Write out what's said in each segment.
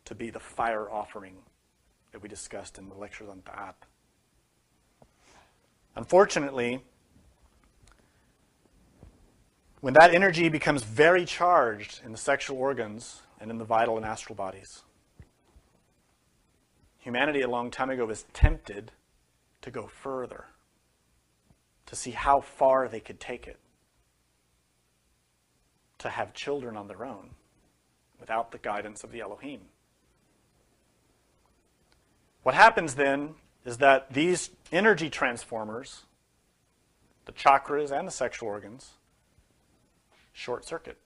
to be the fire offering that we discussed in the lectures on Ta'at. Unfortunately, when that energy becomes very charged in the sexual organs and in the vital and astral bodies, humanity a long time ago was tempted to go further, to see how far they could take it, to have children on their own without the guidance of the Elohim. What happens then is that these energy transformers, the chakras and the sexual organs, short circuit.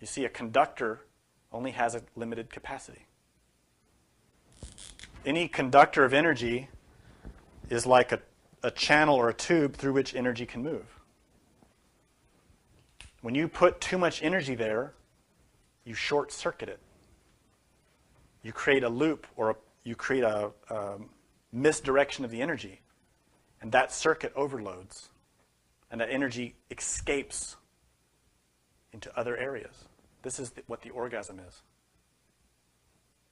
You see, a conductor only has a limited capacity. Any conductor of energy is like a channel or a tube through which energy can move. When you put too much energy there, you short circuit it. You create a loop, or you create a misdirection of the energy, and that circuit overloads, and that energy escapes into other areas. This is what the orgasm is.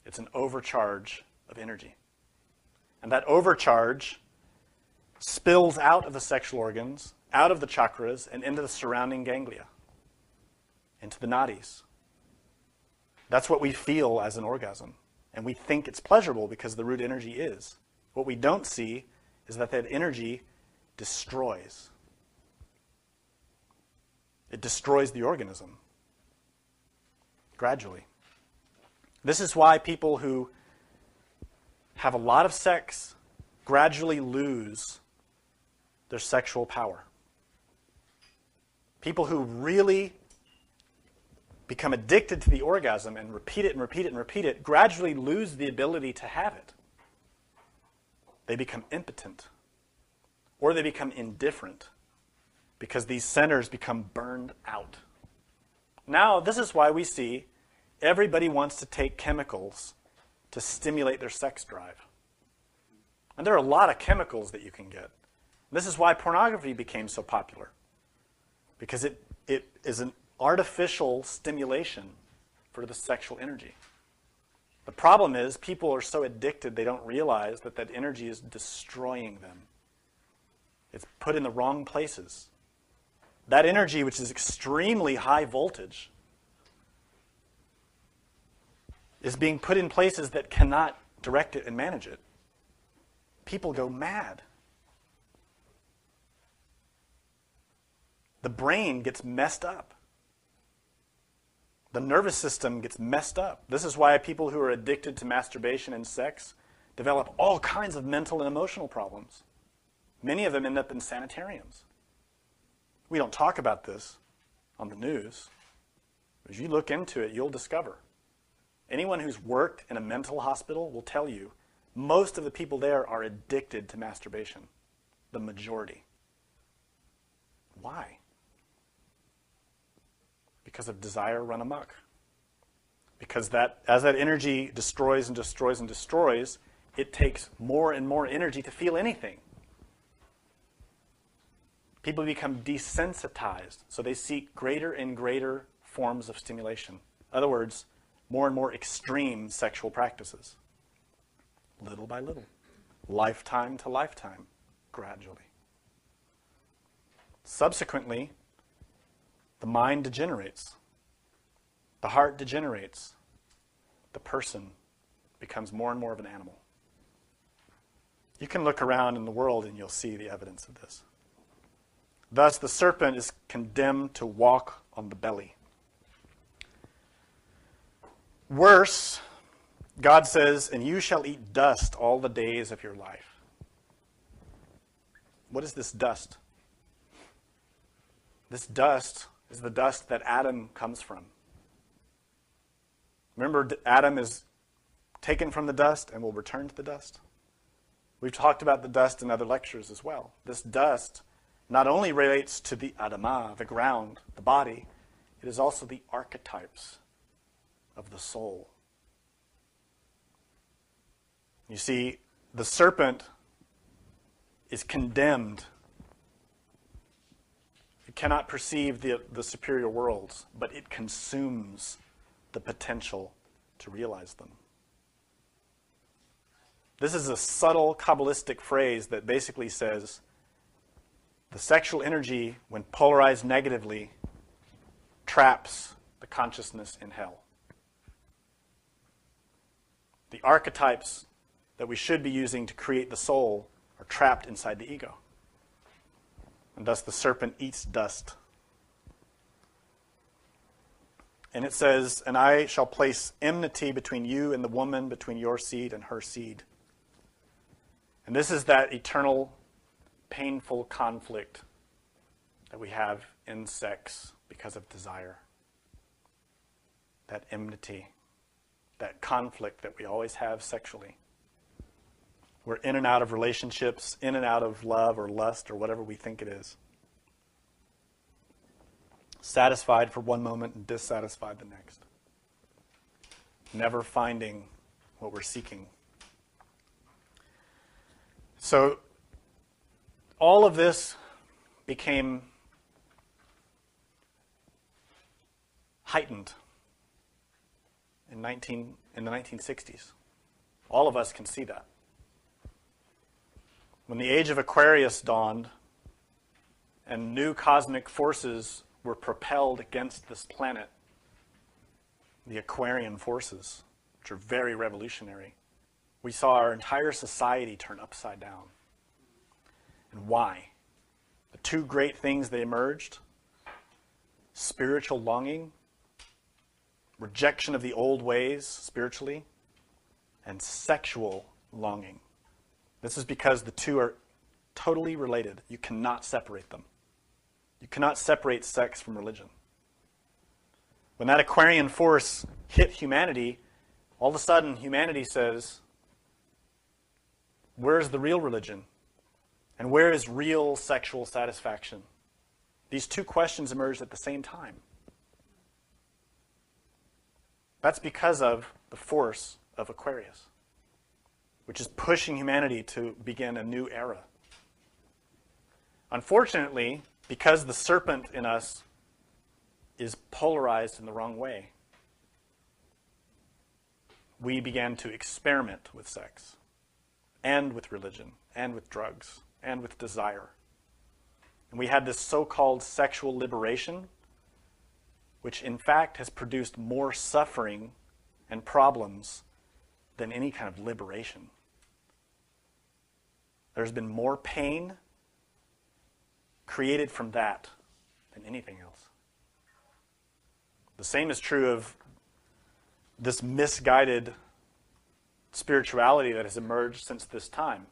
It's an overcharge of energy. And that overcharge spills out of the sexual organs, out of the chakras, and into the surrounding ganglia, into the nadis. That's what we feel as an orgasm. And we think it's pleasurable because the root energy is. What we don't see is that energy destroys. It destroys the organism gradually. This is why people who have a lot of sex gradually lose their sexual power. People who really become addicted to the orgasm and repeat it and repeat it and repeat it gradually lose the ability to have it. They become impotent, or they become indifferent because these centers become burned out. Now, this is why we see everybody wants to take chemicals to stimulate their sex drive. And there are a lot of chemicals that you can get. This is why pornography became so popular, because it is an artificial stimulation for the sexual energy. The problem is people are so addicted they don't realize that that energy is destroying them. It's put in the wrong places. That energy, which is extremely high voltage, is being put in places that cannot direct it and manage it. People go mad. The brain gets messed up. The nervous system gets messed up. This is why people who are addicted to masturbation and sex develop all kinds of mental and emotional problems. Many of them end up in sanitariums. We don't talk about this on the news. As you look into it, you'll discover. Anyone who's worked in a mental hospital will tell you most of the people there are addicted to masturbation. The majority. Why? Because of desire run amok. Because as that energy destroys and destroys and destroys, it takes more and more energy to feel anything. People become desensitized, so they seek greater and greater forms of stimulation. In other words, more and more extreme sexual practices. Little by little. Lifetime to lifetime, gradually. Subsequently, the mind degenerates. The heart degenerates. The person becomes more and more of an animal. You can look around in the world and you'll see the evidence of this. Thus, the serpent is condemned to walk on the belly. Worse, God says, and you shall eat dust all the days of your life. What is this dust? This dust is the dust that Adam comes from. Remember, Adam is taken from the dust and will return to the dust. We've talked about the dust in other lectures as well. This dust not only relates to the Adamah, the ground, the body, it is also the archetypes of the soul. You see, the serpent is condemned. It cannot perceive the superior worlds, but it consumes the potential to realize them. This is a subtle Kabbalistic phrase that basically says the sexual energy, when polarized negatively, traps the consciousness in hell. The archetypes that we should be using to create the soul are trapped inside the ego. And thus the serpent eats dust. And it says, and I shall place enmity between you and the woman, between your seed and her seed. And this is that eternal, painful conflict that we have in sex because of desire. That enmity, that conflict that we always have sexually. We're in and out of relationships, in and out of love or lust or whatever we think it is. Satisfied for one moment and dissatisfied the next. Never finding what we're seeking. So all of this became heightened in the 1960s. All of us can see that. When the age of Aquarius dawned and new cosmic forces were propelled against this planet, the Aquarian forces, which are very revolutionary, we saw our entire society turn upside down. And why? The two great things that emerged: spiritual longing, rejection of the old ways spiritually, and sexual longing. This is because the two are totally related. You cannot separate them. You cannot separate sex from religion. When that Aquarian force hit humanity, all of a sudden humanity says, where's the real religion? And where is real sexual satisfaction? These two questions emerged at the same time. That's because of the force of Aquarius, which is pushing humanity to begin a new era. Unfortunately, because the serpent in us is polarized in the wrong way, we began to experiment with sex, and with religion, and with drugs, and with desire. And we had this so-called sexual liberation, which in fact has produced more suffering and problems than any kind of liberation. There's been more pain created from that than anything else. The same is true of this misguided spirituality that has emerged since this time,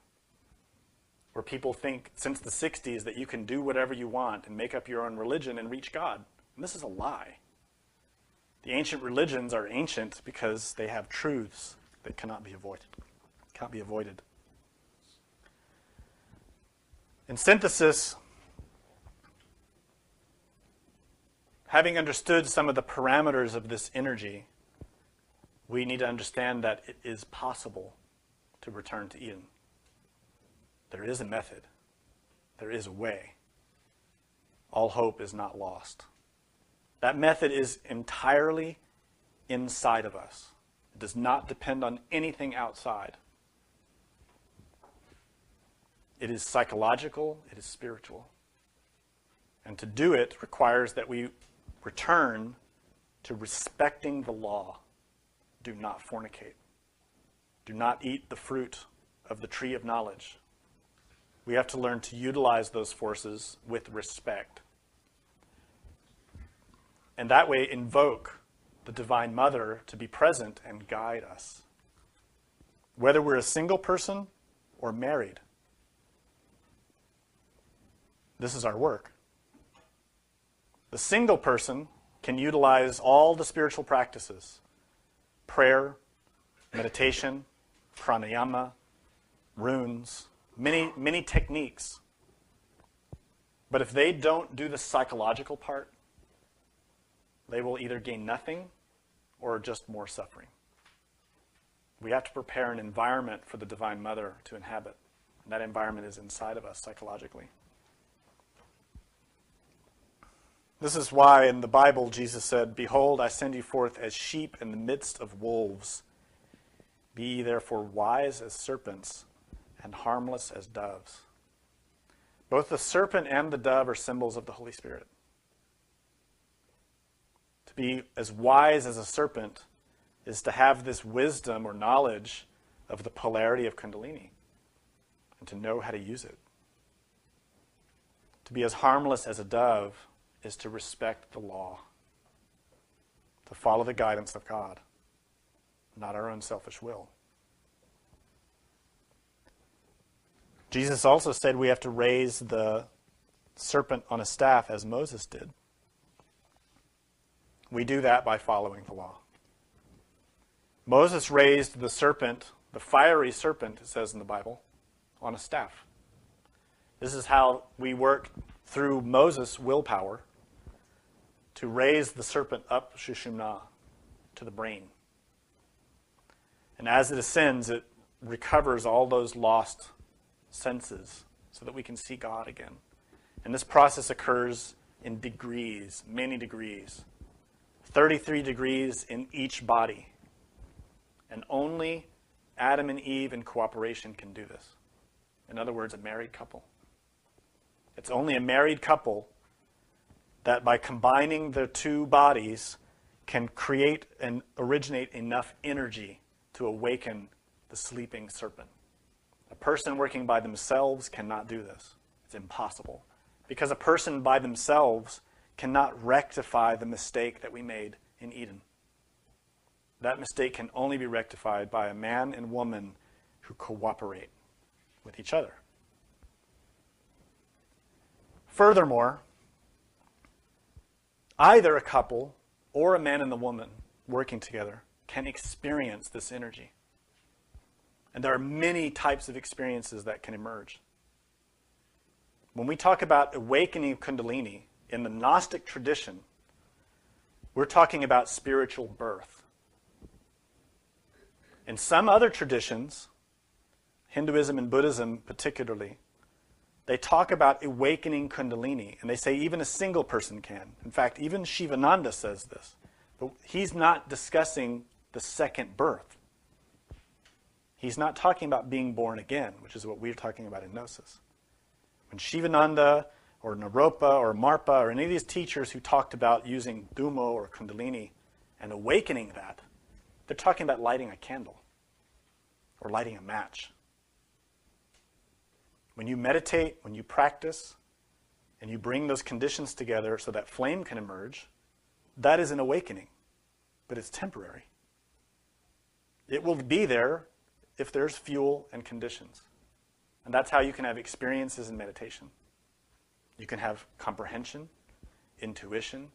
where people think since the 60s that you can do whatever you want and make up your own religion and reach God. And this is a lie. The ancient religions are ancient because they have truths that cannot be avoided. Can't be avoided. In synthesis, having understood some of the parameters of this energy, we need to understand that it is possible to return to Eden. There is a method. There is a way. All hope is not lost. That method is entirely inside of us. It does not depend on anything outside. It is psychological, it is spiritual. And to do it requires that we return to respecting the law. Do not fornicate. Do not eat the fruit of the tree of knowledge. We have to learn to utilize those forces with respect. And that way invoke the Divine Mother to be present and guide us. Whether we're a single person or married, this is our work. The single person can utilize all the spiritual practices: prayer, meditation, pranayama, runes, many techniques. But if they don't do the psychological part, they will either gain nothing or just more suffering. We have to prepare an environment for the Divine Mother to inhabit. And that environment is inside of us psychologically. This is why in the Bible Jesus said, "Behold, I send you forth as sheep in the midst of wolves. Be ye therefore wise as serpents and harmless as doves." Both the serpent and the dove are symbols of the Holy Spirit. To be as wise as a serpent is to have this wisdom or knowledge of the polarity of Kundalini and to know how to use it. To be as harmless as a dove is to respect the law, to follow the guidance of God, not our own selfish will. Jesus also said we have to raise the serpent on a staff as Moses did. We do that by following the law. Moses raised the serpent, the fiery serpent, it says in the Bible, on a staff. This is how we work through Moses' willpower to raise the serpent up Shushumna, to the brain. And as it ascends, it recovers all those lost senses so that we can see God again. And this process occurs in degrees, many degrees. 33 degrees in each body. And only Adam and Eve in cooperation can do this. In other words, a married couple. It's only a married couple that by combining the two bodies can create and originate enough energy to awaken the sleeping serpent. A person working by themselves cannot do this. It's impossible. Because a person by themselves cannot rectify the mistake that we made in Eden. That mistake can only be rectified by a man and woman who cooperate with each other. Furthermore, either a couple or a man and the woman working together can experience this energy. And there are many types of experiences that can emerge. When we talk about awakening Kundalini in the Gnostic tradition, we're talking about spiritual birth. In some other traditions, Hinduism and Buddhism particularly, they talk about awakening Kundalini, and they say even a single person can. In fact, even Shivananda says this. But he's not discussing the second birth. He's not talking about being born again, which is what we're talking about in Gnosis. When Shivananda or Naropa or Marpa or any of these teachers who talked about using Dhumo or Kundalini and awakening that, they're talking about lighting a candle or lighting a match. When you meditate, when you practice, and you bring those conditions together so that flame can emerge, that is an awakening, but it's temporary. It will be there if there's fuel and conditions. And that's how you can have experiences in meditation. You can have comprehension, intuition,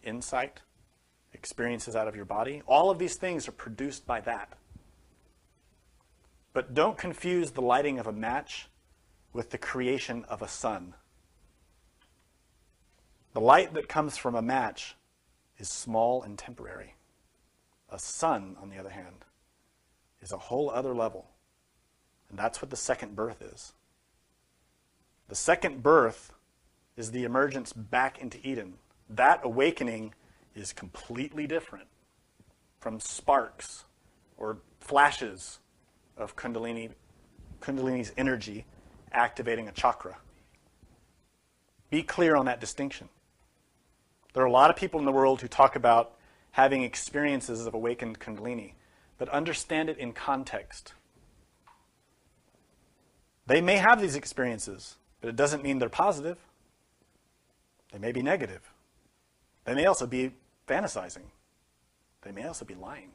insight, experiences out of your body. All of these things are produced by that. But don't confuse the lighting of a match with the creation of a sun. The light that comes from a match is small and temporary. A sun, on the other hand, is a whole other level. And that's what the second birth is. The second birth is the emergence back into Eden. That awakening is completely different from sparks or flashes of Kundalini's energy activating a chakra. Be clear on that distinction. There are a lot of people in the world who talk about having experiences of awakened Kundalini, but understand it in context. They may have these experiences, but it doesn't mean they're positive. They may be negative. They may also be fantasizing. They may also be lying.